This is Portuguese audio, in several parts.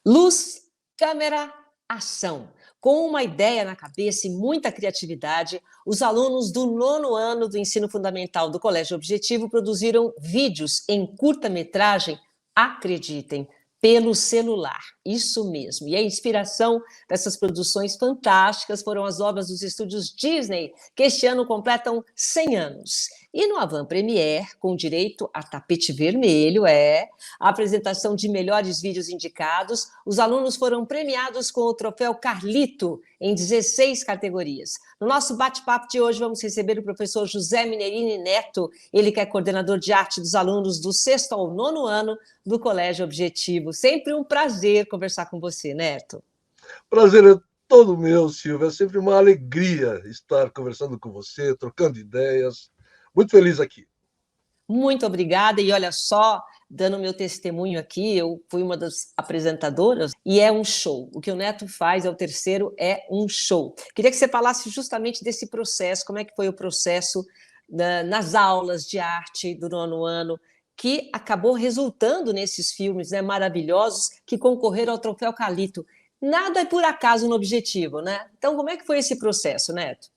Luz, câmera, ação. Com uma ideia na cabeça e muita criatividade, os alunos do nono ano do ensino fundamental do Colégio Objetivo produziram vídeos em curta-metragem, acreditem, pelo celular. Isso mesmo. E a inspiração dessas produções fantásticas foram as obras dos estúdios Disney, que este ano completam 100 anos. E no Avant Premiere, com direito a tapete vermelho, a apresentação de melhores vídeos indicados, os alunos foram premiados com o troféu Carlito em 16 categorias. No nosso bate-papo de hoje, vamos receber o professor José Minerini Neto, ele que é coordenador de arte dos alunos do 6º ao 9º ano do Colégio Objetivo. Sempre um prazer conversar com você, Neto. Prazer é todo meu, Silvia. É sempre uma alegria estar conversando com você, trocando ideias. Muito feliz aqui. Muito obrigada. E olha só, dando meu testemunho aqui, eu fui uma das apresentadoras e é um show. O que o Neto faz, é o terceiro, é um show. Queria que você falasse justamente desse processo, como é que foi o processo nas aulas de arte do nono ano, que acabou resultando nesses filmes, né, maravilhosos que concorreram ao troféu Carlito. Nada é por acaso no Objetivo, né? Então, como é que foi esse processo, Neto?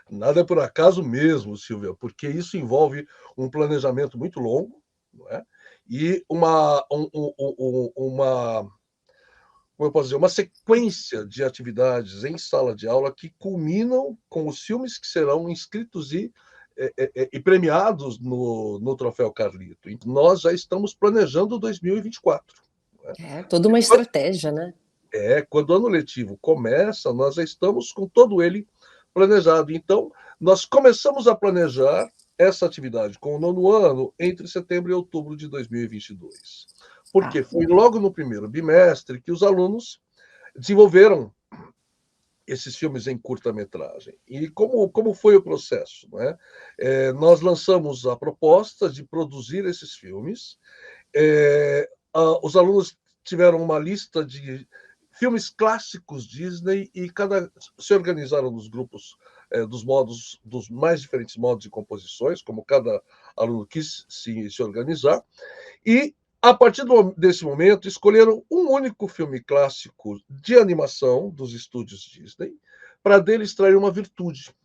Nada é por acaso mesmo, Silvia, porque isso envolve um planejamento muito longo, não é? E como eu posso dizer, uma sequência de atividades em sala de aula que culminam com os filmes que serão inscritos e premiados no Troféu Carlito. E nós já estamos planejando 2024. Não é? É toda uma estratégia, né? Quando o ano letivo começa, nós já estamos com todo ele planejado. Então, nós começamos a planejar essa atividade com o nono ano entre setembro e outubro de 2022. Porque foi logo no primeiro bimestre que os alunos desenvolveram esses filmes em curta-metragem. E como foi o processo? Né? Nós lançamos a proposta de produzir esses filmes. Os alunos tiveram uma lista de filmes clássicos Disney e se organizaram nos grupos dos mais diferentes modos de composições, como cada aluno quis se organizar, e a partir desse momento escolheram um único filme clássico de animação dos estúdios Disney para dele extrair uma virtude.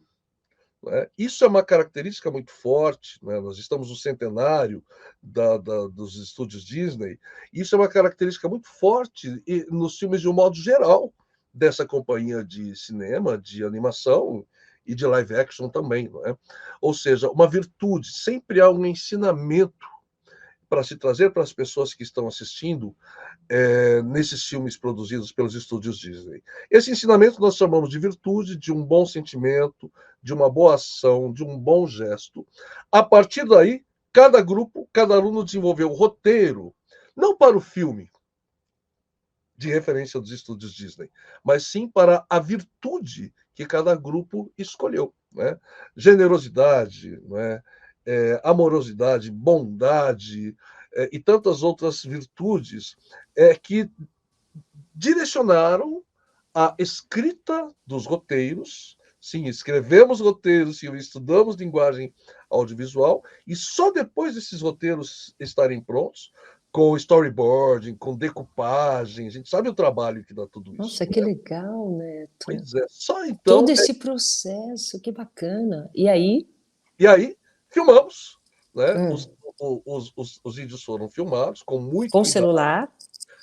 Isso é uma característica muito forte, né? Nós estamos no centenário dos estúdios Disney, isso é uma característica muito forte nos filmes de um modo geral dessa companhia de cinema, de animação e de live action também. Não é? Ou seja, uma virtude, sempre há um ensinamento para se trazer para as pessoas que estão assistindo nesses filmes produzidos pelos estúdios Disney. Esse ensinamento nós chamamos de virtude, de um bom sentimento, de uma boa ação, de um bom gesto. A partir daí, cada grupo, cada aluno desenvolveu um roteiro, não para o filme de referência dos estúdios Disney, mas sim para a virtude que cada grupo escolheu. Né? Generosidade, né? Amorosidade, bondade e tantas outras virtudes que direcionaram a escrita dos roteiros. Sim, escrevemos roteiros, sim, estudamos linguagem audiovisual, e só depois desses roteiros estarem prontos, com storyboarding, com decupagem, a gente sabe o trabalho que dá tudo isso. Nossa, que legal, Neto. Pois é, só então... Todo esse processo, que bacana. E aí? E aí, filmamos, né? Os vídeos foram filmados com muito com cuidado. Celular?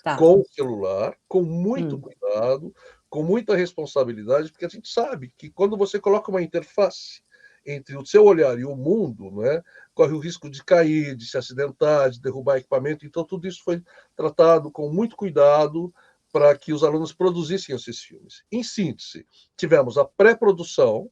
Tá. Com celular, com muito cuidado, com muita responsabilidade, porque a gente sabe que quando você coloca uma interface entre o seu olhar e o mundo, né, corre o risco de cair, de se acidentar, de derrubar equipamento. Então, tudo isso foi tratado com muito cuidado para que os alunos produzissem esses filmes. Em síntese, tivemos a pré-produção,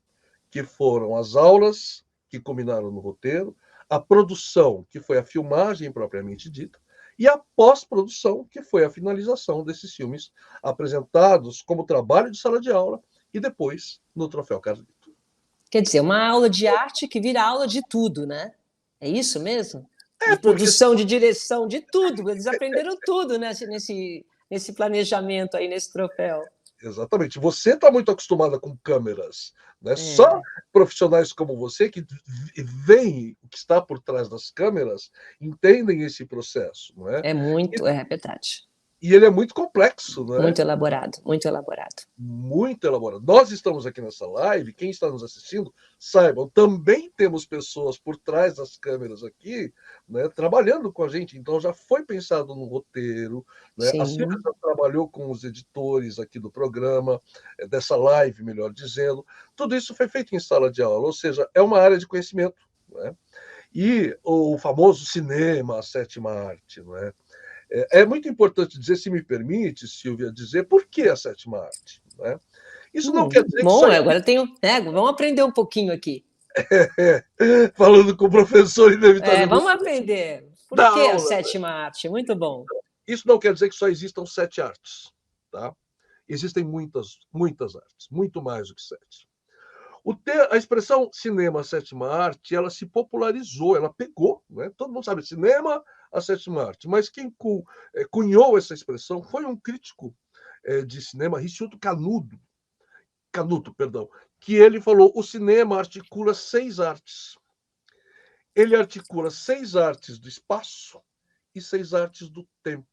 que foram as aulas que culminaram no roteiro, a produção, que foi a filmagem propriamente dita, e a pós-produção, que foi a finalização desses filmes apresentados como trabalho de sala de aula e depois no Troféu Carlito. Quer dizer, uma aula de arte que vira aula de tudo, né? É isso mesmo? De produção, de direção, de tudo. Eles aprenderam tudo nesse planejamento aí, nesse troféu. Exatamente. Você está muito acostumada com câmeras, né? Só profissionais como você que veem o que está por trás das câmeras entendem esse processo, não é? É muito, é verdade. E ele é muito complexo, não é? Muito elaborado, muito elaborado. Muito elaborado. Nós estamos aqui nessa live, quem está nos assistindo, saibam, também temos pessoas por trás das câmeras aqui, né, trabalhando com a gente. Então já foi pensado no roteiro, né? A Silvia Sim. já trabalhou com os editores aqui do programa, dessa live, melhor dizendo. Tudo isso foi feito em sala de aula, ou seja, é uma área de conhecimento, né? E o famoso cinema, a sétima arte, não é? É muito importante dizer, se me permite, Silvia, dizer por que a sétima arte. Né? Isso não quer dizer que Bom, só agora eu tenho. Vamos aprender um pouquinho aqui. falando com o professor, inevitavelmente, Vamos aprender. Por da que a aula. sétima arte? Muito bom. Isso não quer dizer que só existam 7 artes. Tá? Existem muitas, muitas artes, muito mais do que 7. A expressão cinema, a sétima arte, ela se popularizou, ela pegou. Né? Todo mundo sabe, cinema, a sétima arte. Mas quem cunhou essa expressão foi um crítico de cinema, Ricciuto Canuto, perdão, que ele falou: o cinema articula 6 artes. Ele articula 6 artes do espaço e 6 artes do tempo.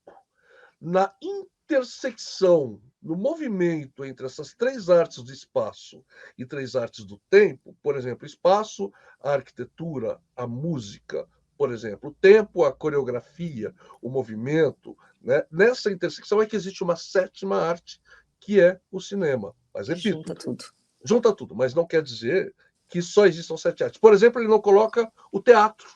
Na intersecção, no movimento entre essas 3 artes do espaço e 3 artes do tempo, por exemplo, espaço, a arquitetura, a música, por exemplo, o tempo, a coreografia, o movimento, né? Nessa intersecção é que existe uma sétima arte, que é o cinema. Mas, repito, Junta tudo. junta tudo, mas não quer dizer que só existam 7 artes. Por exemplo, ele não coloca o teatro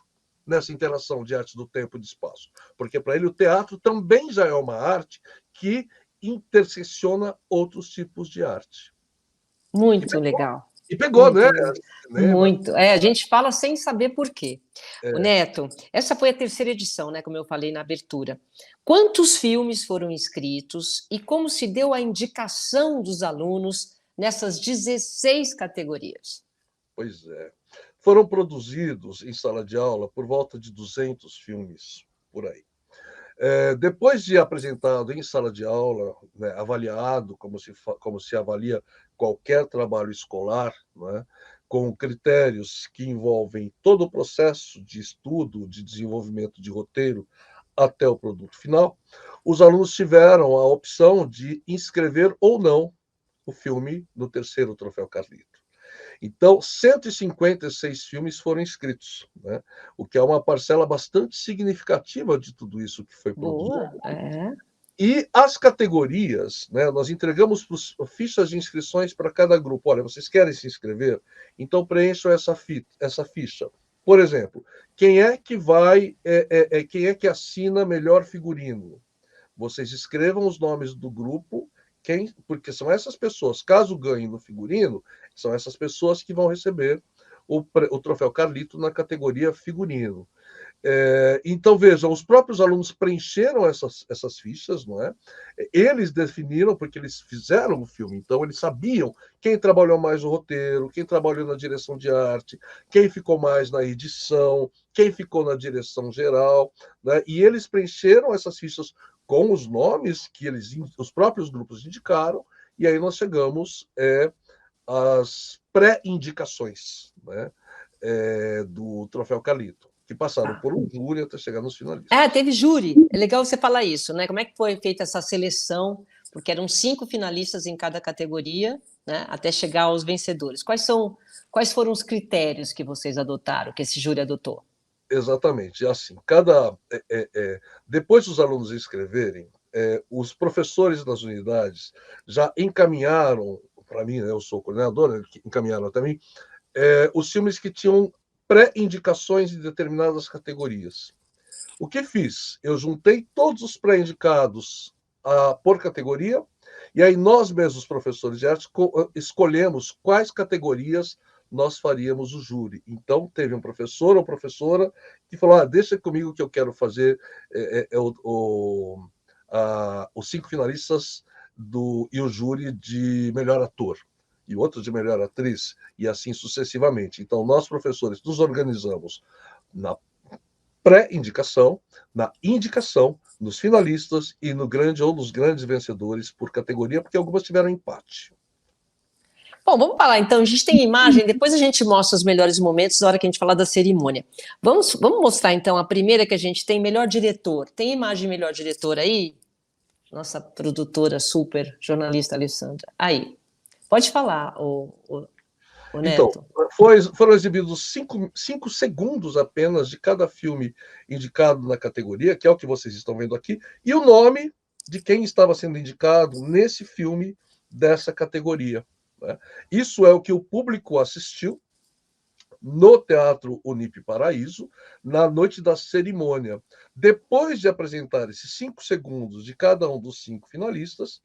nessa interação de arte do tempo e do espaço, porque para ele o teatro também já é uma arte que intersecciona outros tipos de arte. Muito legal. E pegou, Muito né? legal. Cinema. Muito. A gente fala sem saber por quê. O É, Neto, essa foi a terceira edição, né? Como eu falei na abertura. Quantos filmes foram inscritos e como se deu a indicação dos alunos nessas 16 categorias? pois é. Foram produzidos em sala de aula por volta de 200 filmes por aí. Depois de apresentado em sala de aula, né, avaliado como se avalia qualquer trabalho escolar, né, com critérios que envolvem todo o processo de estudo, de desenvolvimento de roteiro até o produto final, os alunos tiveram a opção de inscrever ou não o filme no terceiro Troféu Carlito. Então, 156 filmes foram inscritos, né? O que é uma parcela bastante significativa de tudo isso que foi produzido. Boa, E as categorias, né? Nós entregamos fichas de inscrições para cada grupo. Olha, vocês querem se inscrever? Então preencham essa ficha. Por exemplo, quem é que quem é que assina melhor figurino? Vocês escrevam os nomes do grupo, porque são essas pessoas, caso ganhem no figurino, são essas pessoas que vão receber o troféu Carlito na categoria figurino. Então, vejam, os próprios alunos preencheram essas fichas, não é? Eles definiram, porque eles fizeram o filme, então eles sabiam quem trabalhou mais no roteiro, quem trabalhou na direção de arte, quem ficou mais na edição, quem ficou na direção geral, né? E eles preencheram essas fichas com os nomes que os próprios grupos indicaram, e aí nós chegamos às pré-indicações, né? Do Troféu Carlito, que passaram tá. por um júri até chegar nos finalistas. Teve júri. É legal você falar isso, né? Como é que foi feita essa seleção? Porque eram 5 finalistas em cada categoria, né? Até chegar aos vencedores. Quais foram os critérios que vocês adotaram, que esse júri adotou? Exatamente, assim, depois dos alunos inscreverem, os professores das unidades já encaminharam para mim, né, eu sou coordenador, né, encaminharam até mim, os filmes que tinham pré-indicações em determinadas categorias. O que fiz? Eu juntei todos os pré-indicados por categoria, e aí nós mesmos, professores de arte, escolhemos quais categorias nós faríamos o júri. Então, teve um professor ou professora que falou: deixa comigo que eu quero fazer os 5 finalistas e o júri de melhor ator, e outro de melhor atriz, e assim sucessivamente. Então, nós, professores, nos organizamos na pré-indicação, na indicação, nos finalistas e no grande ou nos grandes vencedores por categoria, porque algumas tiveram empate. Bom, vamos falar então. A gente tem imagem, depois a gente mostra os melhores momentos na hora que a gente falar da cerimônia. Vamos mostrar então a primeira que a gente tem, melhor diretor. Tem imagem melhor diretor aí? nossa produtora super jornalista Alessandra. Aí, pode falar, o Então, Neto. foram exibidos 5 segundos apenas de cada filme indicado na categoria, que é o que vocês estão vendo aqui, e o nome de quem estava sendo indicado nesse filme dessa categoria, né? Isso é o que o público assistiu no Teatro Unip Paraíso, na noite da cerimônia. Depois de apresentar esses 5 segundos de cada um dos 5 finalistas,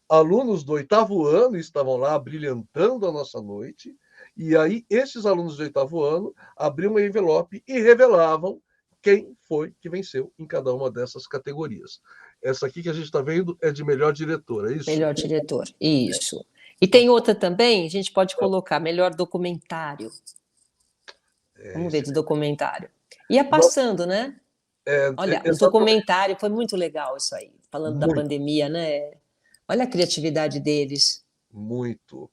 alunos do 8º ano estavam lá brilhantando a nossa noite, e aí esses alunos do 8º ano abriam um envelope e revelavam quem foi que venceu em cada uma dessas categorias. Essa aqui que a gente está vendo é de melhor diretor, é isso? Melhor diretor, isso. E tem outra também, a gente pode colocar melhor documentário. Vamos ver de documentário. Ia passando, né? Olha, os Exatamente, documentários, foi muito legal isso aí, falando da muito, pandemia, né? Olha a criatividade deles. muito.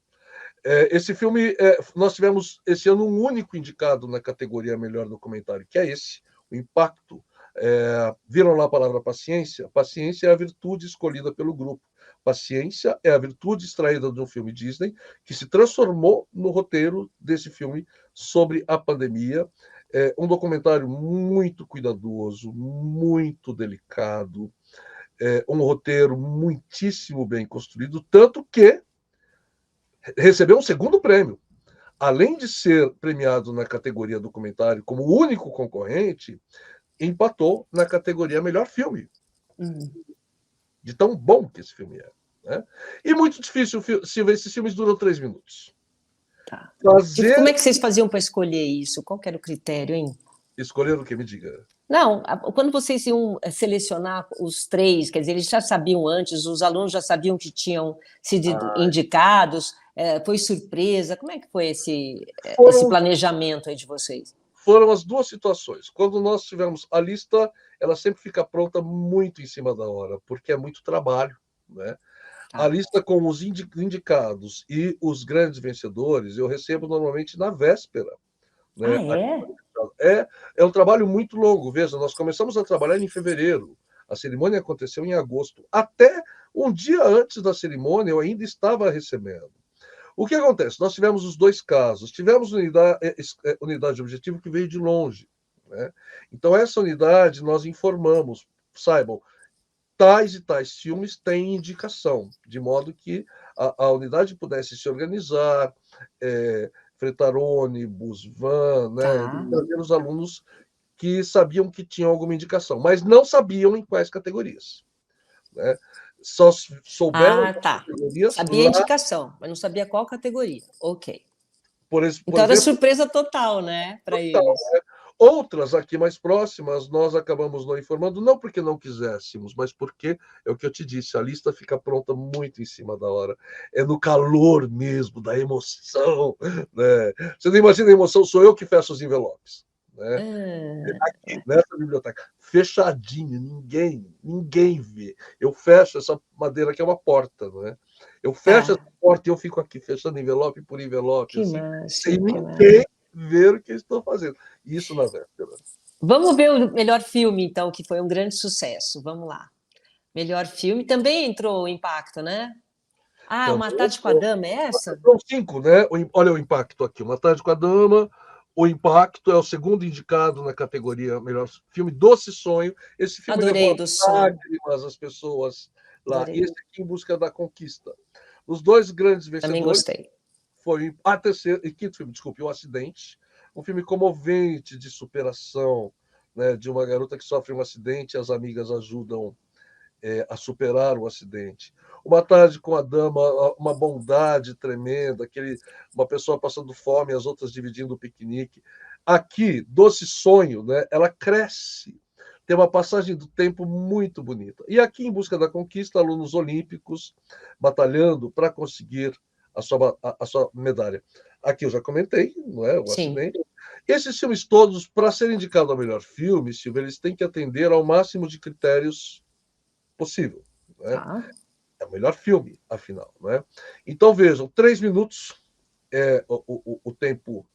Esse filme, nós tivemos esse ano um único indicado na categoria Melhor Documentário, que é esse, o Impacto. Viram lá a palavra paciência? Paciência é a virtude escolhida pelo grupo. Paciência é a virtude extraída de um filme Disney que se transformou no roteiro desse filme sobre a pandemia. Um documentário muito cuidadoso, muito delicado, um roteiro muitíssimo bem construído, tanto que recebeu um segundo prêmio. Além de ser premiado na categoria documentário como o único concorrente, empatou na categoria melhor filme, Hum, de tão bom que esse filme é. Né? E muito difícil, Silvia, esses filmes duram 3 minutos. tá. Fazer. Como é que vocês faziam para escolher isso? Qual que era o critério, hein? Escolher o que me diga. Não, quando vocês iam selecionar os três, quer dizer, eles já sabiam antes, os alunos já sabiam que tinham sido indicados, foi surpresa, como é que foi esse Foram, planejamento aí de vocês? foram as duas situações. Quando nós tivemos a lista, ela sempre fica pronta muito em cima da hora, porque é muito trabalho. Né? A Tá. lista com os indicados e os grandes vencedores eu recebo normalmente na véspera. Ah, Né? é? É um trabalho muito longo. Veja, nós começamos a trabalhar em fevereiro. A cerimônia aconteceu em agosto. Até um dia antes da cerimônia, eu ainda estava recebendo. O que acontece? Nós tivemos os dois casos. Tivemos unidade objetivo que veio de longe. Né? Então, essa unidade nós informamos, saibam, tais e tais filmes têm indicação, de modo que a unidade pudesse se organizar, fretar ônibus, van, né, e Tá. trazer os alunos que sabiam que tinham alguma indicação, mas não sabiam em quais categorias. Né? Só souberam Ah, das tá. categorias Sabia a lá, indicação, mas não sabia qual categoria. Ok. por Então era exemplo, surpresa total, né, para eles. outras aqui mais próximas, nós acabamos não informando, não porque não quiséssemos, mas porque é o que eu te disse, a lista fica pronta muito em cima da hora. É no calor mesmo, da emoção. Né? Você não imagina a emoção, sou eu que fecho os envelopes. Né? Ah, Aqui, nessa biblioteca, fechadinho, ninguém vê. Eu fecho essa madeira que é uma porta, não é? Eu fecho essa tá. porta e eu fico aqui fechando envelope por envelope, Que assim, sem massa, que ninguém massa. ver o que eu estou fazendo. Isso na véspera. Vamos ver o melhor filme, então, que foi um grande sucesso. Vamos lá. Melhor filme também entrou o Impacto, né? Ah, Uma Também Tarde com a Dama, é essa? são 5, né? Olha o impacto aqui. Uma Tarde com a Dama. O Impacto é o segundo indicado na categoria melhor filme. Doce Sonho. Esse filme Adorei levou do sonho. lágrimas às pessoas lá. E Adorei. esse aqui Em Busca da Conquista. Os dois grandes Também vencedores gostei. foi a terceira e quinto filme, desculpe, O Acidente. Um filme comovente de superação, né, de uma garota que sofre um acidente e as amigas ajudam a superar o acidente. Uma Tarde com a Dama, uma bondade tremenda, uma pessoa passando fome, as outras dividindo o piquenique. Aqui, Doce Sonho, né, ela cresce, tem uma passagem do tempo muito bonita. E aqui, Em Busca da Conquista, alunos olímpicos batalhando para conseguir a sua medalha. Aqui eu já comentei, não é? O Sim. acidente. Esses filmes todos, para ser indicado ao melhor filme, Silvia, eles têm que atender ao máximo de critérios possível. Né? Tá. É o melhor filme, afinal. Né? Então, vejam, 3 minutos é o tempo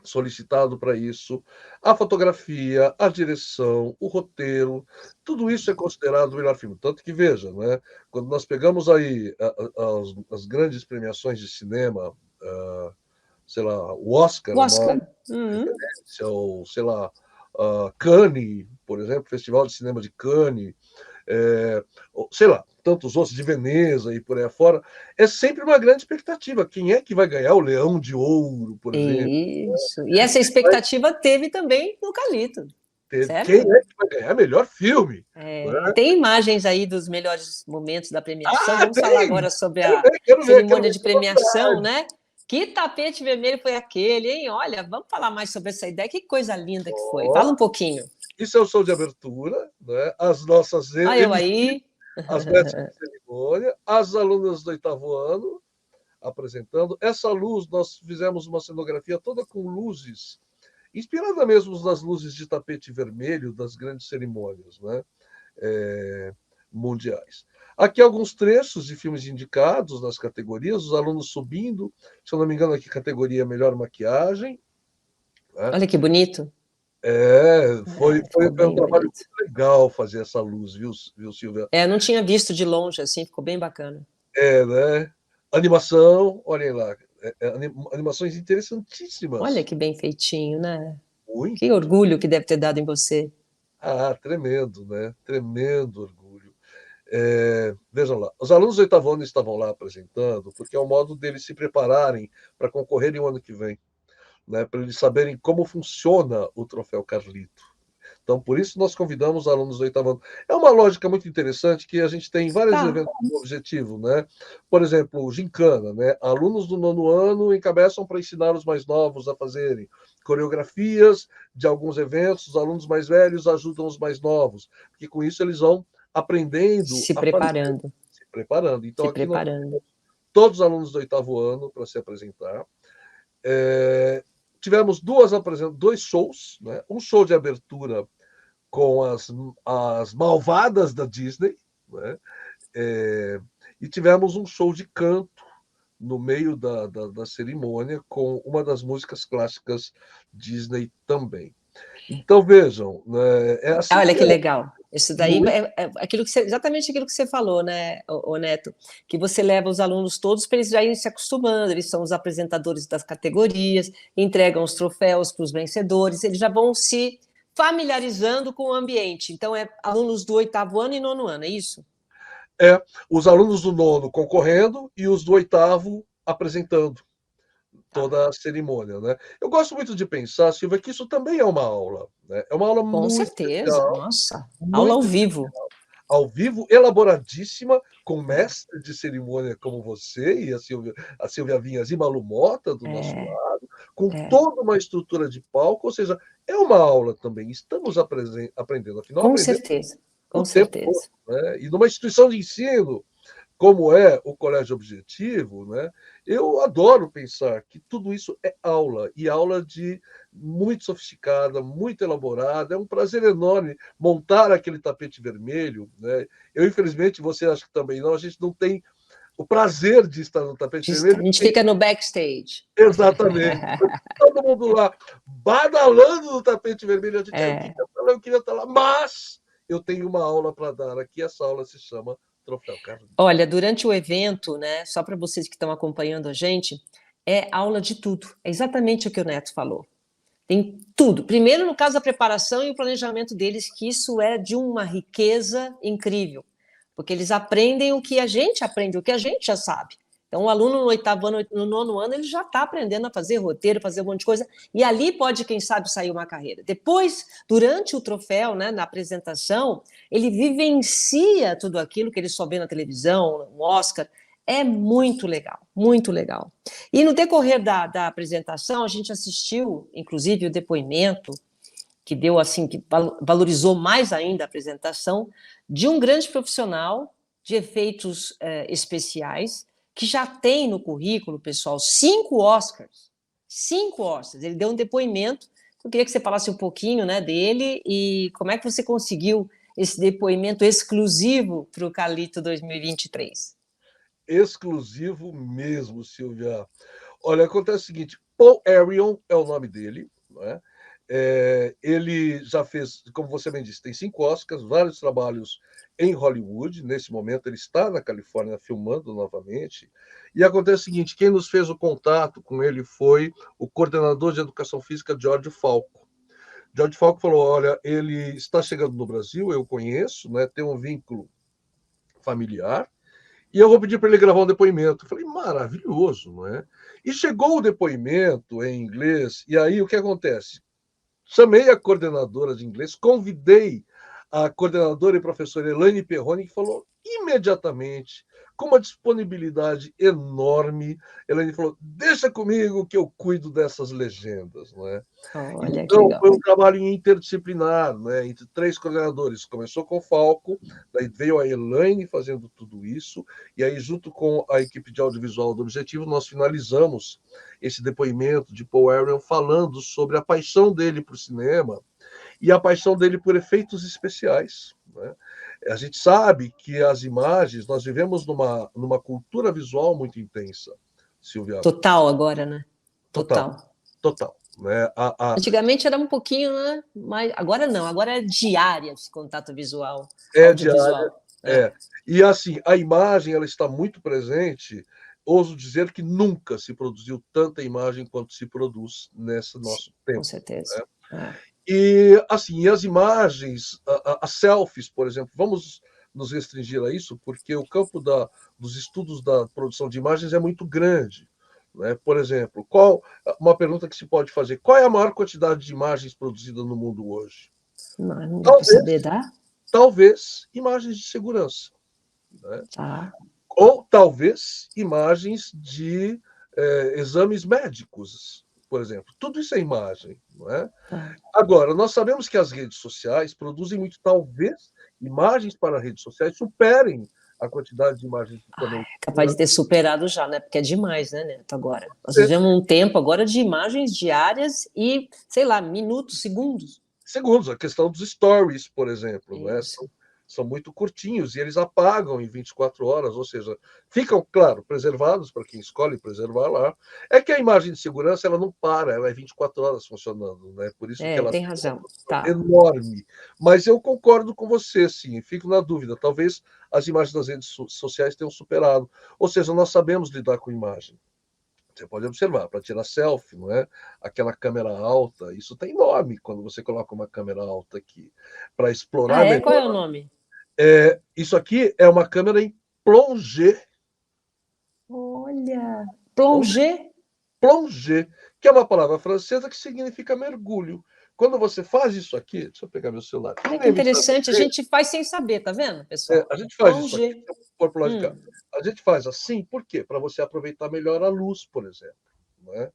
solicitado para isso, a fotografia, a direção, o roteiro, tudo isso é considerado o melhor filme. Tanto que, veja, né, quando nós pegamos aí as grandes premiações de cinema, sei lá, o Oscar, O a maior Oscar. Uhum. referência, ou sei lá, Cannes, por exemplo, Festival de Cinema de Cannes, sei lá, tantos outros de Veneza e por aí afora, é sempre uma grande expectativa. Quem é que vai ganhar o Leão de Ouro, por exemplo? Isso. E essa expectativa teve também no Calito, Quem certo? é que vai ganhar melhor filme? Né? Tem imagens aí dos melhores momentos da premiação. Ah, Vamos falar tem! agora sobre Quero a ver, quero ver, quero cerimônia ver. de premiação, né? Que tapete vermelho foi aquele, hein? Olha, vamos falar mais sobre essa ideia. Que coisa linda que foi. Ó, Fala um pouquinho. isso é o show de abertura, né? As nossas Olha eu aí. as mestres de cerimônia, as alunas do oitavo ano apresentando. Essa luz, nós fizemos uma cenografia toda com luzes, inspirada mesmo nas luzes de tapete vermelho das grandes cerimônias, né? Mundiais. Aqui alguns trechos de filmes indicados nas categorias, os alunos subindo, se eu não me engano, aqui categoria melhor maquiagem. Né? Olha que bonito. Foi Ficou um bem trabalho bonito. muito legal fazer essa luz, viu Silvia? Não tinha visto de longe assim, ficou bem bacana. Né? Animação, olhem lá, animações Olha interessantíssimas. que bem feitinho, né? Que Muito. orgulho que deve ter dado em você. Tremendo, né? Tremendo orgulho. Vejam lá, os alunos do oitavo ano estavam lá apresentando, porque é o modo deles se prepararem para concorrerem o ano que vem, né? Para eles saberem como funciona o Troféu Carlito. Então, por isso, nós convidamos alunos do oitavo ano. É uma lógica muito interessante que a gente tem em vários Tá. eventos com objetivo, né? Por exemplo, gincana, né? Alunos do nono ano encabeçam para ensinar os mais novos a fazerem coreografias de alguns eventos, os alunos mais velhos ajudam os mais novos, porque com isso eles vão aprendendo Se a fazer, preparando, se preparando. Então, se aqui nós preparando. todos os alunos do oitavo ano para se apresentar. Tivemos dois shows, né? Um show de abertura com as malvadas da Disney, né? E tivemos um show de canto no meio da cerimônia com uma das músicas clássicas Disney também. Então vejam, né? É assim Olha que que é. legal. Isso daí Muito. é aquilo que exatamente aquilo que você falou, né, o Neto? Que você leva os alunos todos para eles já irem se acostumando, eles são os apresentadores das categorias, entregam os troféus para os vencedores, eles já vão se familiarizando com o ambiente. Então, alunos do oitavo ano e nono ano, é isso? Os alunos do nono concorrendo e os do oitavo apresentando Tá. toda a cerimônia, né? Eu gosto muito de pensar, Silvia, que isso também é uma aula, né? É uma aula Com muito certeza, especial, nossa. Aula ao muito vivo. ao vivo, elaboradíssima, com mestre de cerimônia como você e a Silvia Vinhas e Malu Mota do nosso É, lado, com é. toda uma estrutura de palco, ou seja, é uma aula também. Estamos aprendendo, afinal, Com aprendemos certeza, o com tempo todo. certeza. Né? E numa instituição de ensino como é o Colégio Objetivo, né, eu adoro pensar que tudo isso é aula, e aula de muito sofisticada, muito elaborada. É um prazer enorme montar aquele tapete vermelho. Né? Eu, infelizmente, você acha que também não, a gente não tem o prazer de estar no tapete A vermelho. gente fica no backstage. Exatamente. Todo mundo lá, badalando no tapete vermelho. Eu, digo, É. eu queria estar lá, mas eu tenho uma aula para dar aqui. Essa aula se chama Troféu Carlos. Olha, durante o evento, né, só para vocês que estão acompanhando a gente, é aula de tudo. É exatamente o que o Neto falou. Tem tudo. Primeiro, no caso, a preparação e o planejamento deles, que isso é de uma riqueza incrível, porque eles aprendem o que a gente aprende, o que a gente já sabe. Então, o aluno no oitavo ano, no nono ano, ele já está aprendendo a fazer roteiro, fazer um monte de coisa, e ali pode, quem sabe, sair uma carreira. Depois, durante o troféu, né, na apresentação, ele vivencia tudo aquilo que ele só vê na televisão, no Oscar. É muito legal, muito legal. E no decorrer da apresentação, a gente assistiu, inclusive, o depoimento que deu assim, que valorizou mais ainda a apresentação, de um grande profissional de efeitos especiais, que já tem no currículo, pessoal, 5 Oscars. 5 Oscars. Ele deu um depoimento. Eu queria que você falasse um pouquinho, né, dele e como é que você conseguiu esse depoimento exclusivo para o Calito 2023. Exclusivo mesmo, Silvia. Olha, acontece o seguinte: Paul Arion é o nome dele, não é? Ele já fez, como você bem disse, tem 5 Oscars, vários trabalhos em Hollywood. Nesse momento ele está na Califórnia filmando novamente. E acontece o seguinte, quem nos fez o contato com ele foi o coordenador de educação física, George Falco. George Falco falou, olha, ele está chegando no Brasil, eu conheço, né, tem um vínculo familiar, e eu vou pedir para ele gravar um depoimento. Eu falei, maravilhoso, não é? E chegou o depoimento em inglês, e aí o que acontece? Chamei a coordenadora de inglês, convidei a coordenadora e professora Elaine Perrone, que falou imediatamente, com uma disponibilidade enorme. Elaine falou: deixa comigo que eu cuido dessas legendas. Não é? Olha que Então, legal. foi um trabalho interdisciplinar, né, entre 3 coordenadores. Começou com o Falco, daí veio a Elaine fazendo tudo isso, e aí, junto com a equipe de audiovisual do Objetivo, nós finalizamos esse depoimento de Paul Arion falando sobre a paixão dele por cinema e a paixão dele por efeitos especiais. Né? A gente sabe que as imagens, nós vivemos numa cultura visual muito intensa, Silvia. Total agora, né? Total, Total. total. Né? Antigamente era um pouquinho, né? Mas agora não, agora é diária esse contato visual, Diária. audiovisual. E assim, a imagem ela está muito presente. Ouso dizer que nunca se produziu tanta imagem quanto se produz nesse nosso tempo. Com certeza. Né? E assim, as imagens, as selfies, por exemplo, vamos nos restringir a isso, porque o campo dos estudos da produção de imagens é muito grande. Né? Por exemplo, uma pergunta que se pode fazer: qual é a maior quantidade de imagens produzidas no mundo hoje? Não dá para saber, dá? Talvez imagens de segurança. Né? Tá. Ou talvez imagens de exames médicos, por exemplo. Tudo isso é imagem. Não é? Tá. Agora, nós sabemos que as redes sociais produzem muito, talvez imagens para redes sociais superem a quantidade de imagens que também. É capaz de ter superado já, né? Porque é demais, né, Neto? Agora. Nós vivemos um tempo agora de imagens diárias e, sei lá, minutos, segundos. Segundos, a questão dos stories, por exemplo, né? São muito curtinhos e eles apagam em 24 horas, ou seja, ficam, claro, preservados para quem escolhe preservar lá. É que a imagem de segurança ela não para, ela é 24 horas funcionando, né? Por isso que ela tem razão. Tá. é enorme. Mas eu concordo com você, sim, fico na dúvida. Talvez as imagens das redes sociais tenham superado. Ou seja, nós sabemos lidar com imagem. Você pode observar, para tirar selfie, não é? Aquela câmera alta, isso tem nome quando você coloca uma câmera alta aqui. Para explorar melhor. Qual é o nome? Isso aqui é uma câmera em plongé. Olha, plongé? Plongé, que é uma palavra francesa que significa mergulho. Quando você faz isso aqui, deixa eu pegar meu celular. Olha que interessante, a gente faz sem saber, tá vendo, pessoal? A gente faz plongé. Isso aqui, por lá de cá. A gente faz assim, por quê? Para você aproveitar melhor a luz, por exemplo. Não é?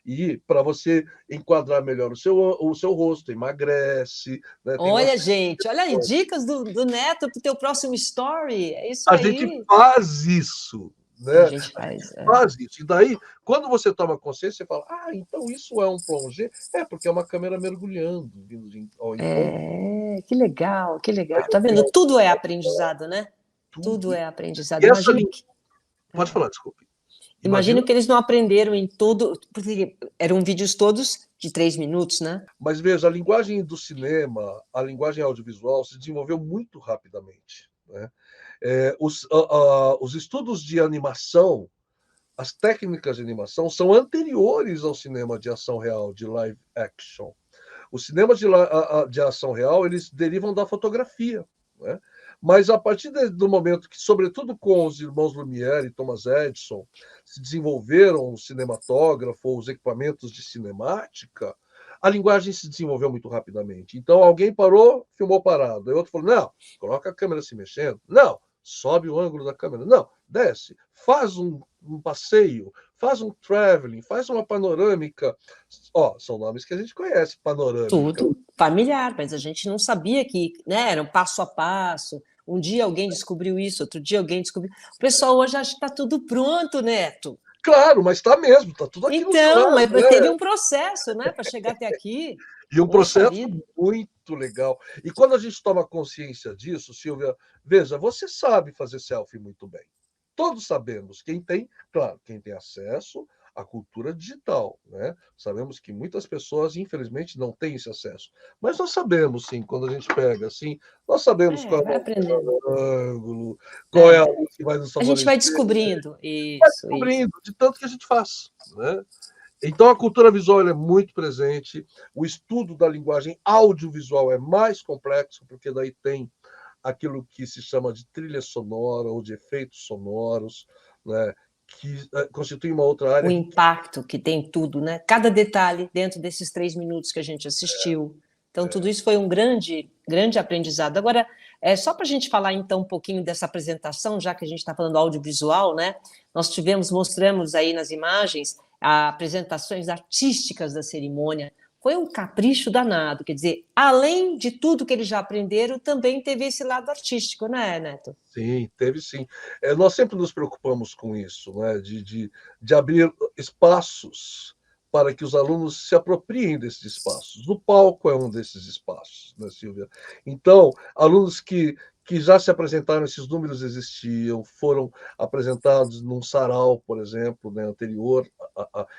E para você enquadrar melhor o seu rosto, emagrece. Né? Olha, gente, olha aí, dicas do Neto para o teu próximo story. É isso aí. A gente faz isso. Né? A gente faz isso. E daí, quando você toma consciência, você fala: então isso é um plongé? Porque é uma câmera mergulhando, vindo ao encontro. Que legal, que legal. Tá vendo? Tudo é aprendizado, né? Tudo é aprendizado. Pode falar, desculpe. Imagino que eles não aprenderam em tudo, porque eram vídeos todos de 3 minutos, né? Mas veja, a linguagem do cinema, a linguagem audiovisual se desenvolveu muito rapidamente. Né? Os estudos de animação, as técnicas de animação são anteriores ao cinema de ação real, de live action. Os cinemas de ação real, eles derivam da fotografia. Né? Mas a partir do momento que, sobretudo com os irmãos Lumière e Thomas Edison, se desenvolveram o cinematógrafo, os equipamentos de cinemática, a linguagem se desenvolveu muito rapidamente. Então, alguém parou, filmou parado. Aí outro falou: não, coloca a câmera se mexendo. Não, sobe o ângulo da câmera. Não, desce. Faz um passeio, faz um traveling, faz uma panorâmica. São nomes que a gente conhece, panorâmica. Tudo familiar, mas a gente não sabia que, né, era um passo a passo. Um dia alguém descobriu isso, outro dia alguém descobriu. O pessoal hoje acha que está tudo pronto, Neto. Claro, mas está mesmo, está tudo aqui no celular, mas né? Teve um processo, né, para chegar até aqui. E um processo muito legal. E quando a gente toma consciência disso, Silvia, veja, você sabe fazer selfie muito bem. Todos sabemos. Quem tem acesso a cultura digital, né? Sabemos que muitas pessoas, infelizmente, não têm esse acesso. Mas nós sabemos, sim, quando a gente pega, assim, nós sabemos qual Vai é aprendendo. o ângulo, qual é a É, luz que vai nos a gente vai favorecer, descobrindo. vai Isso, isso. descobrindo de tanto que a gente faz, né? Então, a cultura visual é muito presente. O estudo da linguagem audiovisual é mais complexo, porque daí tem aquilo que se chama de trilha sonora ou de efeitos sonoros, né, que constitui uma outra O área. impacto que tem tudo, né? Cada detalhe dentro desses 3 minutos que a gente assistiu. Então, tudo isso foi um grande, grande aprendizado. Agora, só para a gente falar então um pouquinho dessa apresentação, já que a gente está falando audiovisual, né? Nós mostramos aí nas imagens apresentações artísticas da cerimônia. Foi um capricho danado, quer dizer, além de tudo que eles já aprenderam, também teve esse lado artístico, né, Neto? Sim, teve sim. Nós sempre nos preocupamos com isso, né? De abrir espaços para que os alunos se apropriem desses espaços. O palco é um desses espaços, né, Silvia? Então, alunos que já se apresentaram, esses números existiam, foram apresentados num sarau, por exemplo, né, anterior.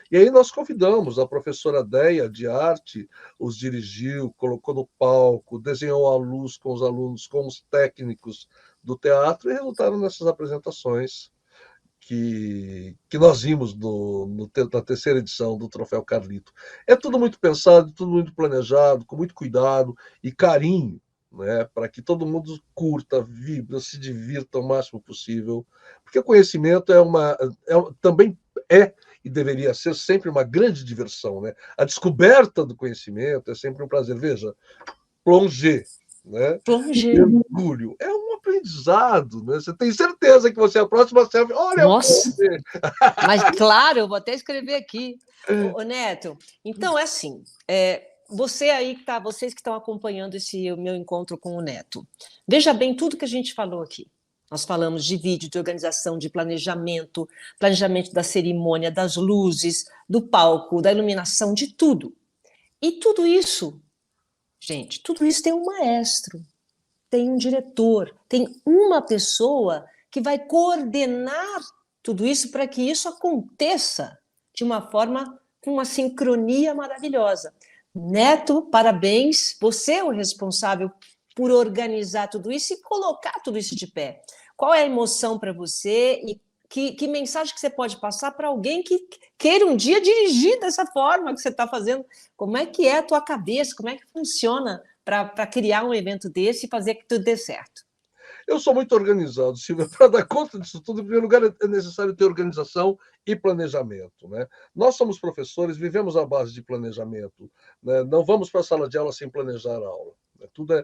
E aí nós convidamos a professora Deia, de arte, os dirigiu, colocou no palco, desenhou a luz com os alunos, com os técnicos do teatro, e resultaram nessas apresentações que nós vimos na terceira edição do Troféu Carlito. É tudo muito pensado, tudo muito planejado, com muito cuidado e carinho, né, para que todo mundo curta, vibra, se divirta o máximo possível, porque o conhecimento também é e deveria ser sempre uma grande diversão, né? A descoberta do conhecimento é sempre um prazer. Veja, plonger, né? Plonger. Mergulho. É um aprendizado, né? Você tem certeza que você é a próxima selfie. Olha, eu Nossa! Mas, claro, eu vou até escrever aqui. Ô, Neto, então é assim, você aí que tá, vocês que estão acompanhando esse meu encontro com o Neto, veja bem tudo que a gente falou aqui. Nós falamos de vídeo, de organização, de planejamento, planejamento da cerimônia, das luzes, do palco, da iluminação, de tudo. E tudo isso, gente, tudo isso tem um maestro, tem um diretor, tem uma pessoa que vai coordenar tudo isso para que isso aconteça de uma forma com uma sincronia maravilhosa. Neto, parabéns, você é o responsável por organizar tudo isso e colocar tudo isso de pé. Qual é a emoção para você e que mensagem que você pode passar para alguém que queira um dia dirigir dessa forma que você está fazendo? Como é que é a tua cabeça? Como é que funciona para criar um evento desse e fazer que tudo dê certo? Eu sou muito organizado, Silvia. Para dar conta disso tudo, em primeiro lugar, é necessário ter organização e planejamento, né? Nós somos professores, vivemos à base de planejamento, né? Não vamos para a sala de aula sem planejar a aula, né? Tudo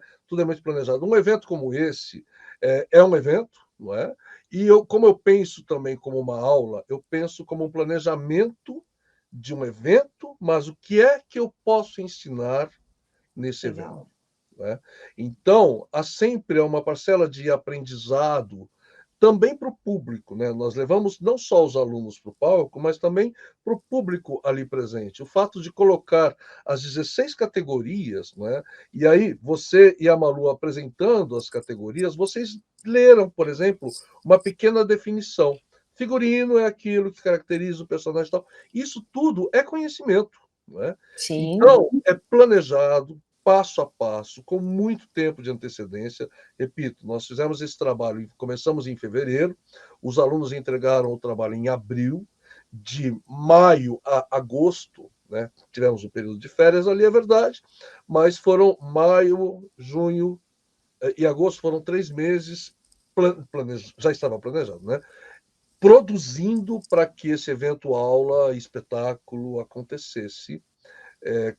é muito planejado. Um evento como esse é um evento, não é? E como eu penso também como uma aula, eu penso como um planejamento de um evento, mas o que é que eu posso ensinar nesse evento? Legal. Né? Então, há sempre uma parcela de aprendizado também para o público. Né? Nós levamos não só os alunos para o palco, mas também para o público ali presente. O fato de colocar as 16 categorias, né? E aí você e a Malu apresentando as categorias, vocês leram, por exemplo, uma pequena definição. Figurino é aquilo que caracteriza o personagem e tal. Isso tudo é conhecimento. Né? Sim. Então, é planejado, passo a passo, com muito tempo de antecedência. Repito, nós fizemos esse trabalho, começamos em fevereiro, os alunos entregaram o trabalho em abril, de maio a agosto, né? Tivemos um período de férias ali, é verdade, mas foram maio, junho e agosto, foram 3 meses, já estava planejado, né? Produzindo para que esse evento aula, espetáculo acontecesse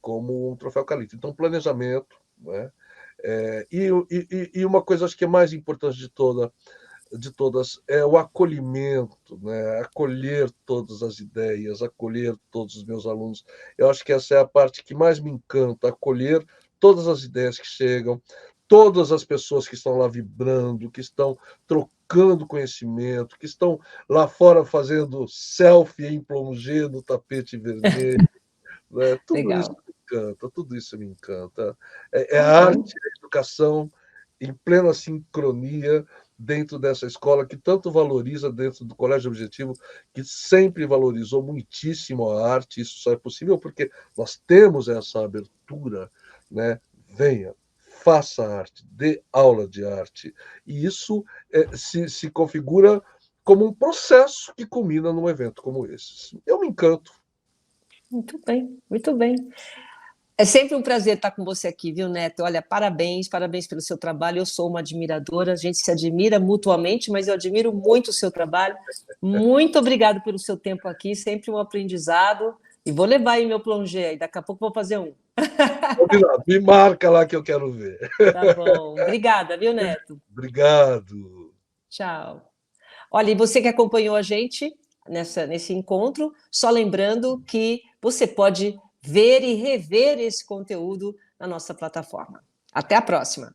como um troféu Calito. Então, planejamento, né? E uma coisa acho que é mais importante de todas é o acolhimento, né? Acolher todas as ideias, acolher todos os meus alunos. Eu acho que essa é a parte que mais me encanta, acolher todas as ideias que chegam, todas as pessoas que estão lá vibrando, que estão trocando conhecimento, que estão lá fora fazendo selfie em plongé no tapete vermelho. Né? Legal. Tudo isso me encanta. É Tá a bom. arte e a educação em plena sincronia, dentro dessa escola que tanto valoriza, dentro do Colégio Objetivo, que sempre valorizou muitíssimo a arte. Isso só é possível porque nós temos essa abertura, né? Venha, faça arte, dê aula de arte. E isso se configura como um processo que culmina num evento como esse. Eu me encanto. Muito bem, muito bem. É sempre um prazer estar com você aqui, viu, Neto? Olha, parabéns, parabéns pelo seu trabalho. Eu sou uma admiradora, a gente se admira mutuamente, mas eu admiro muito o seu trabalho. Muito obrigado pelo seu tempo aqui, sempre um aprendizado. E vou levar aí meu plongé, aí daqui a pouco vou fazer um. Combinado. Me marca lá que eu quero ver. Tá bom. Obrigada, viu, Neto? Obrigado. Tchau. Olha, e você que acompanhou a gente nesse encontro, só lembrando que você pode ver e rever esse conteúdo na nossa plataforma. Até a próxima!